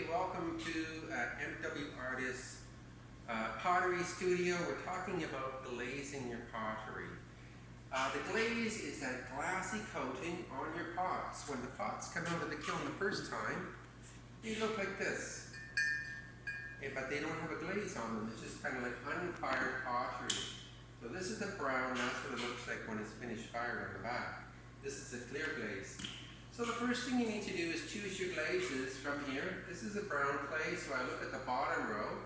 Welcome to MW Artists Pottery Studio. We're talking about glazing your pottery. The glaze is that glassy coating on your pots. When the pots come out of the kiln the first time, they look like this. But they don't have a glaze on them. It's just kind of like unfired pottery. So this is the brown. That's what it looks like when it's finished fired on the back. This is a clear glaze. So the first thing you need to do is choose your glazes from here. This is a brown clay, so I look at the bottom row.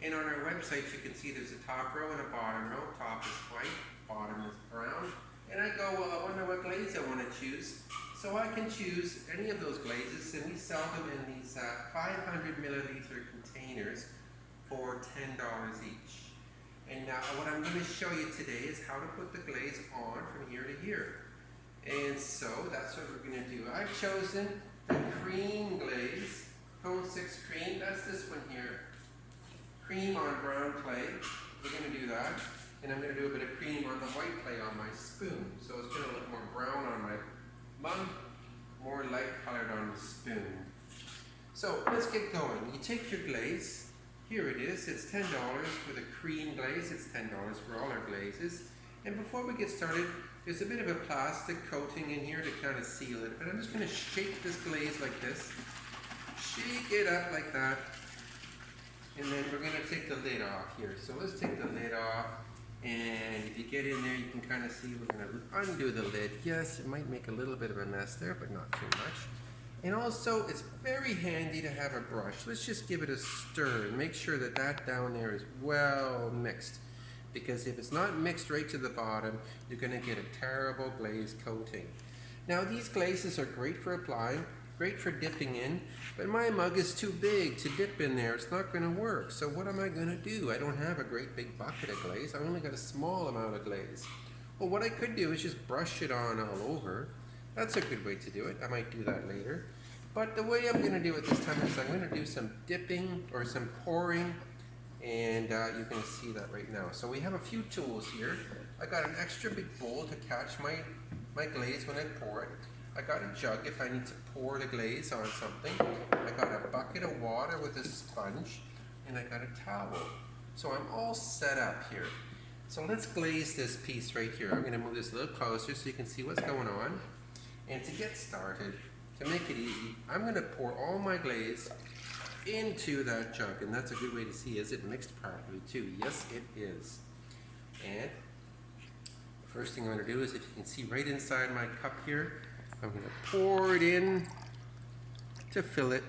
And on our website you can see there's a top row and a bottom row. Top is white, bottom is brown. And I go, well, I wonder what glaze I want to choose. So I can choose any of those glazes, and we sell them in these 500 milliliter containers for $10 each. And now what I'm going to show you today is how to put the glaze on from here to here. And so that's what we're going to do. I've chosen the cream glaze, Cone 6 cream. That's this one here. Cream on brown clay. We're going to do that. And I'm going to do a bit of cream on the white clay on my spoon. So it's going to look more brown on my mug, more light colored on the spoon. So let's get going. You take your glaze. Here it is. It's $10 for the cream glaze. It's $10 for all our glazes. And before we get started, there's a bit of a plastic coating in here to kind of seal it, but I'm just going to shake this glaze like this. Shake it up like that. And then we're going to take the lid off here. So let's take the lid off. And if you get in there, you can kind of see we're going to undo the lid. Yes, it might make a little bit of a mess there, but not too much. And also, it's very handy to have a brush. Let's just give it a stir and make sure that that down there is well mixed. Because if it's not mixed right to the bottom, you're going to get a terrible glaze coating. Now these glazes are great for applying, great for dipping in, but my mug is too big to dip in there. It's not going to work. So what am I going to do? I don't have a great big bucket of glaze. I only got a small amount of glaze. Well, what I could do is just brush it on all over. That's a good way to do it. I might do that later. But the way I'm going to do it this time is I'm going to do some dipping or some pouring. And you're going to see that right now. So we have a few tools here. I got an extra big bowl to catch my glaze when I pour it. I got a jug if I need to pour the glaze on something. I got a bucket of water with a sponge, and I got a towel. So I'm all set up here. So let's glaze this piece right here. I'm going to move this a little closer so you can see what's going on. And to get started, to make it easy, I'm going to pour all my glaze into that jug, and that's a good way to see, is it mixed properly too? Yes, it is. And the first thing I'm going to do is, if you can see right inside my cup here, I'm going to pour it in to fill it,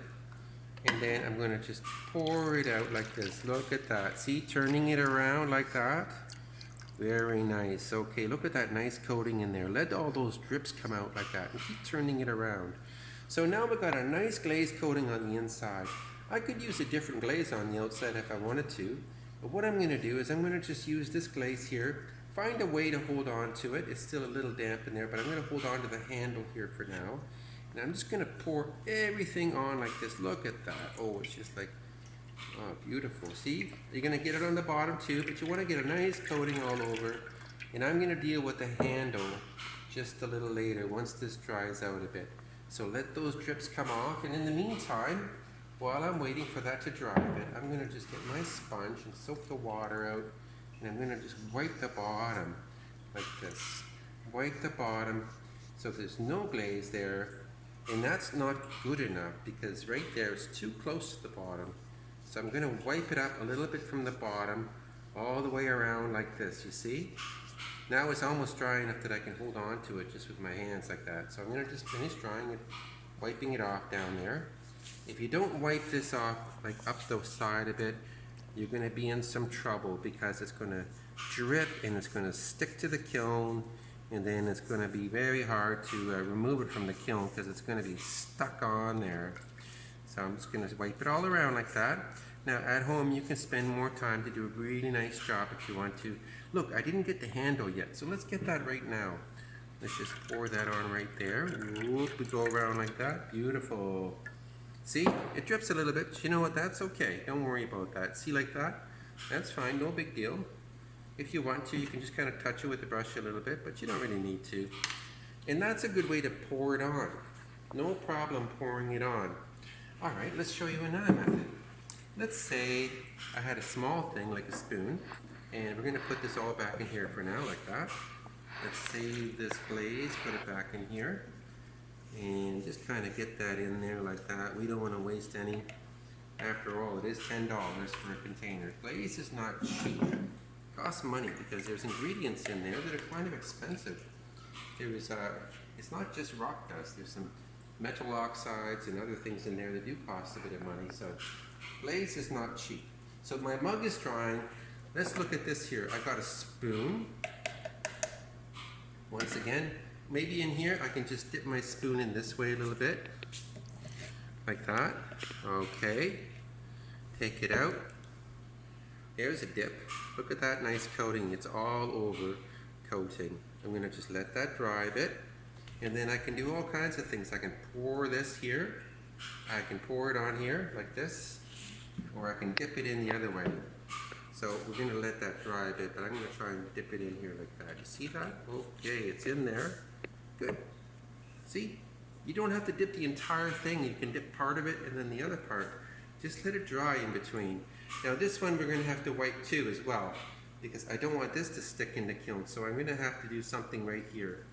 and then I'm going to just pour it out like this. Look at that. See, turning it around like that. Very nice. Okay, look at that nice coating in there. Let all those drips come out like that, and keep turning it around. So now we've got a nice glaze coating on the inside. I could use a different glaze on the outside if I wanted to, but what I'm going to do is I'm going to just use this glaze here, find a way to hold on to it. It's still a little damp in there, but I'm going to hold on to the handle here for now. And I'm just going to pour everything on like this. Look at that. Oh, it's just like, oh, beautiful. See? You're going to get it on the bottom too, but you want to get a nice coating all over. And I'm going to deal with the handle just a little later once this dries out a bit. So let those drips come off, and in the meantime, while I'm waiting for that to dry a bit, I'm going to just get my sponge and soak the water out, and I'm going to just wipe the bottom like this. Wipe the bottom so there's no glaze there, and that's not good enough because right there it's too close to the bottom. So I'm going to wipe it up a little bit from the bottom all the way around like this, you see? Now it's almost dry enough that I can hold on to it just with my hands like that. So I'm going to just finish drying it, wiping it off down there. If you don't wipe this off like up the side a bit, you're going to be in some trouble because it's going to drip and it's going to stick to the kiln, and then it's going to be very hard to remove it from the kiln because it's going to be stuck on there. So I'm just going to wipe it all around like that. Now at home you can spend more time to do a really nice job if you want to. Look, I didn't get the handle yet, so let's get that right now. Let's just pour that on right there. Whoop, we go around like that. Beautiful. See, it drips a little bit. You know what, that's okay. Don't worry about that. See, like that? That's fine, no big deal. If you want to, you can just kind of touch it with the brush a little bit, but you don't really need to. And that's a good way to pour it on. No problem pouring it on. Alright, let's show you another method. Let's say I had a small thing like a spoon, and we're going to put this all back in here for now, like that. Let's save this glaze, put it back in here, and just kind of get that in there like that. We don't want to waste any. After all, it is $10 for a container. Glaze is not cheap. It costs money because there's ingredients in there that are kind of expensive. It's not just rock dust. There's some metal oxides and other things in there that do cost a bit of money. So glaze is not cheap. So my mug is drying. Let's look at this here. I got a spoon. Once again, maybe in here I can just dip my spoon in this way a little bit. Like that. Okay. Take it out. There's a dip. Look at that nice coating. It's all over coating. I'm going to just let that dry a bit. And then I can do all kinds of things. I can pour this here. I can pour it on here like this. Or I can dip it in the other way. So we're going to let that dry a bit, but I'm going to try and dip it in here like that. You see that? Okay, it's in there. Good. See? You don't have to dip the entire thing. You can dip part of it and then the other part. Just let it dry in between. Now this one we're going to have to wipe too as well, because I don't want this to stick in the kiln. So I'm going to have to do something right here.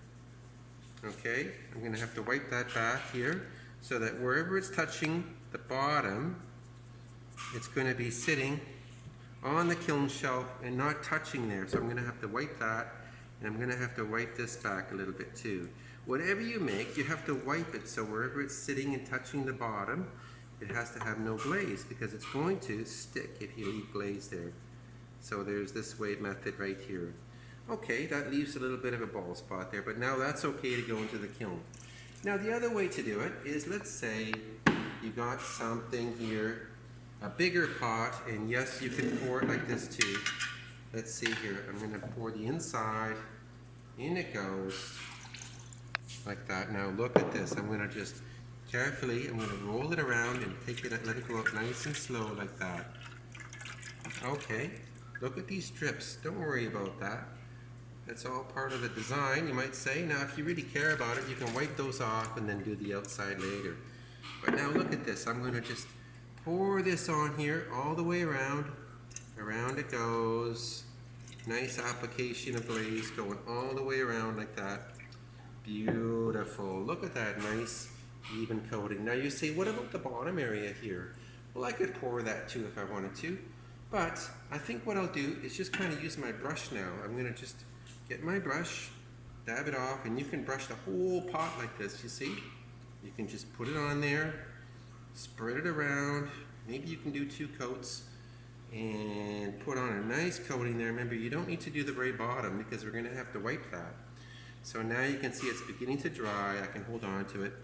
Okay, I'm going to have to wipe that back here so that wherever it's touching the bottom, it's going to be sitting on the kiln shelf and not touching there. So I'm going to have to wipe that, and I'm going to have to wipe this back a little bit too. Whatever you make, you have to wipe it so wherever it's sitting and touching the bottom, it has to have no glaze, because it's going to stick if you leave glaze there. So there's this way method right here. Okay, that leaves a little bit of a bald spot there, but now that's okay to go into the kiln. Now the other way to do it is, let's say you got something here, a bigger pot, and yes, you can pour it like this too. Let's see here, I'm going to pour the inside, in it goes, like that. Now look at this, I'm going to just carefully, I'm going to roll it around and take it, let it go up nice and slow like that. Okay, look at these strips, don't worry about that. That's all part of the design, you might say. Now if you really care about it, you can wipe those off and then do the outside later. But now look at this, I'm going to just pour this on here all the way around. Around it goes. Nice application of glaze going all the way around like that. Beautiful. Look at that nice even coating. Now you say, what about the bottom area here? Well, I could pour that too if I wanted to. But I think what I'll do is just kind of use my brush now. I'm going to just get my brush, dab it off, and you can brush the whole pot like this, you see? You can just put it on there, spread it around, maybe you can do 2 coats, and put on a nice coating there. Remember, you don't need to do the very bottom because we're going to have to wipe that. So now you can see it's beginning to dry. I can hold on to it.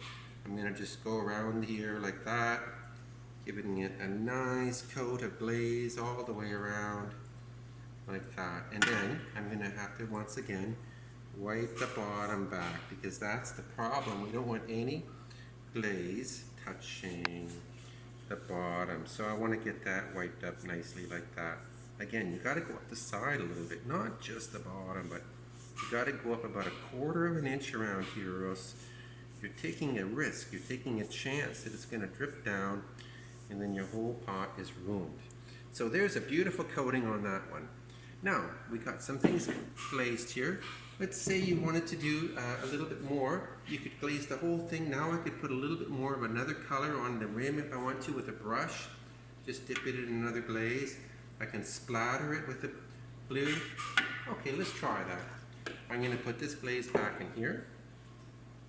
I'm going to just go around here like that, giving it a nice coat of glaze all the way around like that. And then I'm going to have to once again wipe the bottom back, because that's the problem. We don't want any glaze touching the bottom. So I want to get that wiped up nicely like that. Again, you got to go up the side a little bit, not just the bottom, but you got to go up about 1/4 of an inch around here, or else you're taking a risk. You're taking a chance that it's going to drip down and then your whole pot is ruined. So there's a beautiful coating on that one. Now, we got some things glazed here. Let's say you wanted to do a little bit more. You could glaze the whole thing. Now I could put a little bit more of another color on the rim if I want to with a brush. Just dip it in another glaze. I can splatter it with the blue. Okay, let's try that. I'm going to put this glaze back in here.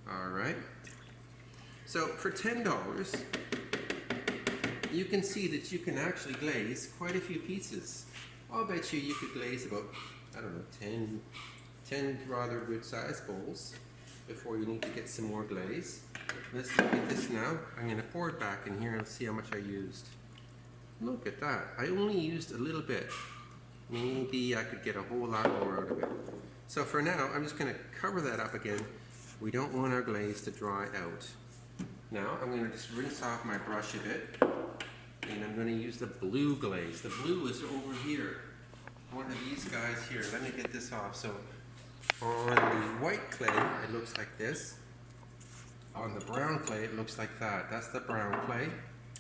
Alright. So for $10, you can see that you can actually glaze quite a few pieces. I'll bet you could glaze about, I don't know, 10 rather good sized bowls before you need to get some more glaze. Let's look at this now. I'm going to pour it back in here and see how much I used. Look at that. I only used a little bit. Maybe I could get a whole lot more out of it. So for now, I'm just going to cover that up again. We don't want our glaze to dry out. Now I'm going to just rinse off my brush a bit, and I'm going to use the blue glaze. The blue is over here. One of these guys here. Let me get this off. So on the white clay, it looks like this. On the brown clay, it looks like that. That's the brown clay.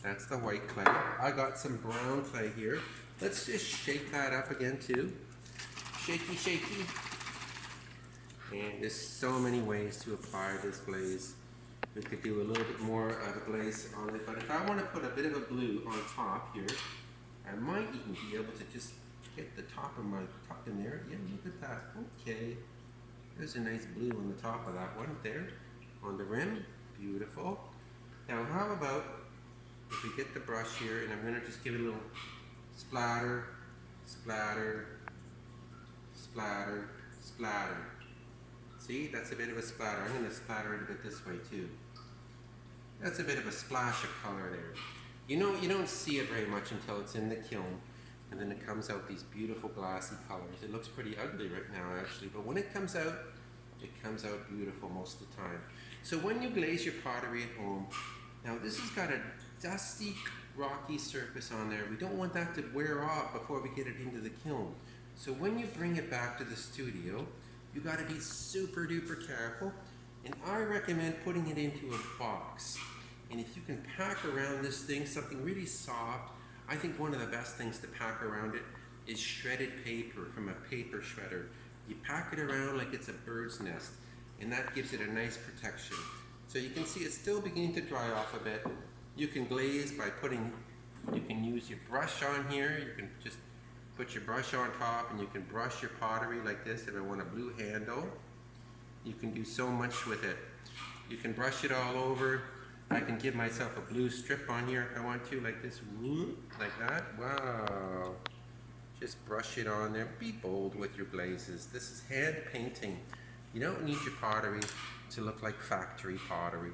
That's the white clay. I got some brown clay here. Let's just shake that up again too. Shaky, shaky. And there's so many ways to apply this glaze. We could do a little bit more of a glaze on it, but if I want to put a bit of a blue on top here, I might even be able to just get the top of my cup in there. Yeah, look at that. Okay. There's a nice blue on the top of that one there, on the rim. Beautiful. Now how about if we get the brush here, and I'm going to just give it a little splatter, splatter, splatter, splatter. See, that's a bit of a splatter. I'm going to splatter it a bit this way too. That's a bit of a splash of color there. You know, you don't see it very much until it's in the kiln, and then it comes out these beautiful glassy colors. It looks pretty ugly right now actually, but when it comes out beautiful most of the time. So when you glaze your pottery at home, now this has got a dusty, rocky surface on there. We don't want that to wear off before we get it into the kiln. So when you bring it back to the studio, you got to be super duper careful, and I recommend putting it into a box. And if you can pack around this thing something really soft, I think one of the best things to pack around it is shredded paper from a paper shredder. You pack it around like it's a bird's nest, and that gives it a nice protection. So you can see it's still beginning to dry off a bit. You can glaze by you can use your brush on here. You can just put your brush on top, and you can brush your pottery like this if I want a blue handle. You can do so much with it. You can brush it all over. I can give myself a blue strip on here if I want to, like this, like that. Wow. Just brush it on there. Be bold with your glazes. This is hand painting. You don't need your pottery to look like factory pottery.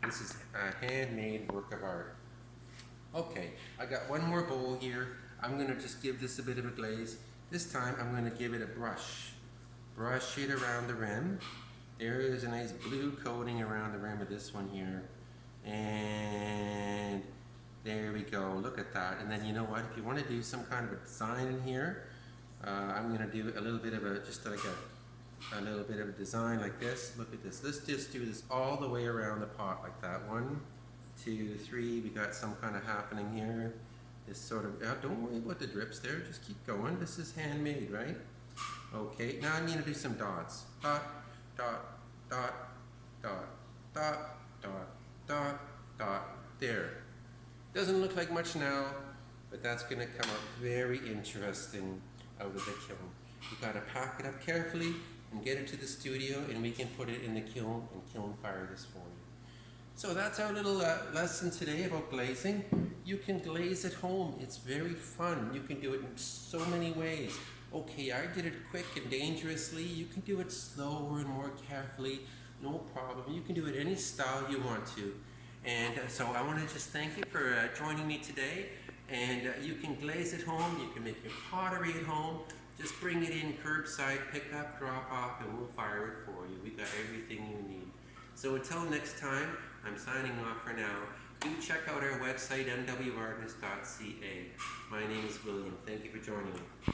This is a handmade work of art. Okay, I got one more bowl here. I'm going to just give this a bit of a glaze. This time I'm going to give it a brush. Brush it around the rim. There is a nice blue coating around the rim of this one here. And there we go. Look at that. And then you know what? If you want to do some kind of a design in here, I'm going to do a little bit of just like a little bit of a design like this. Look at this. Let's just do this all the way around the pot like that. 1, 2, 3. We got some kind of happening here. This sort of, don't worry about the drips there. Just keep going. This is handmade, right? Okay, now I'm going to do some dots. Dot, dot, dot, dot, dot, dot, dot, dot. There. Doesn't look like much now, but that's going to come out very interesting out of the kiln. You got to pack it up carefully and get it to the studio, and we can put it in the kiln and kiln fire this for you. So that's our little lesson today about glazing. You can glaze at home. It's very fun. You can do it in so many ways. Okay, I did it quick and dangerously. You can do it slower and more carefully. No problem. You can do it any style you want to. And so I want to just thank you for joining me today. And you can glaze at home. You can make your pottery at home. Just bring it in curbside, pick up, drop off, and we'll fire it for you. We got everything you need. So until next time, I'm signing off for now. Do check out our website, mwartist.ca. My name is William. Thank you for joining me.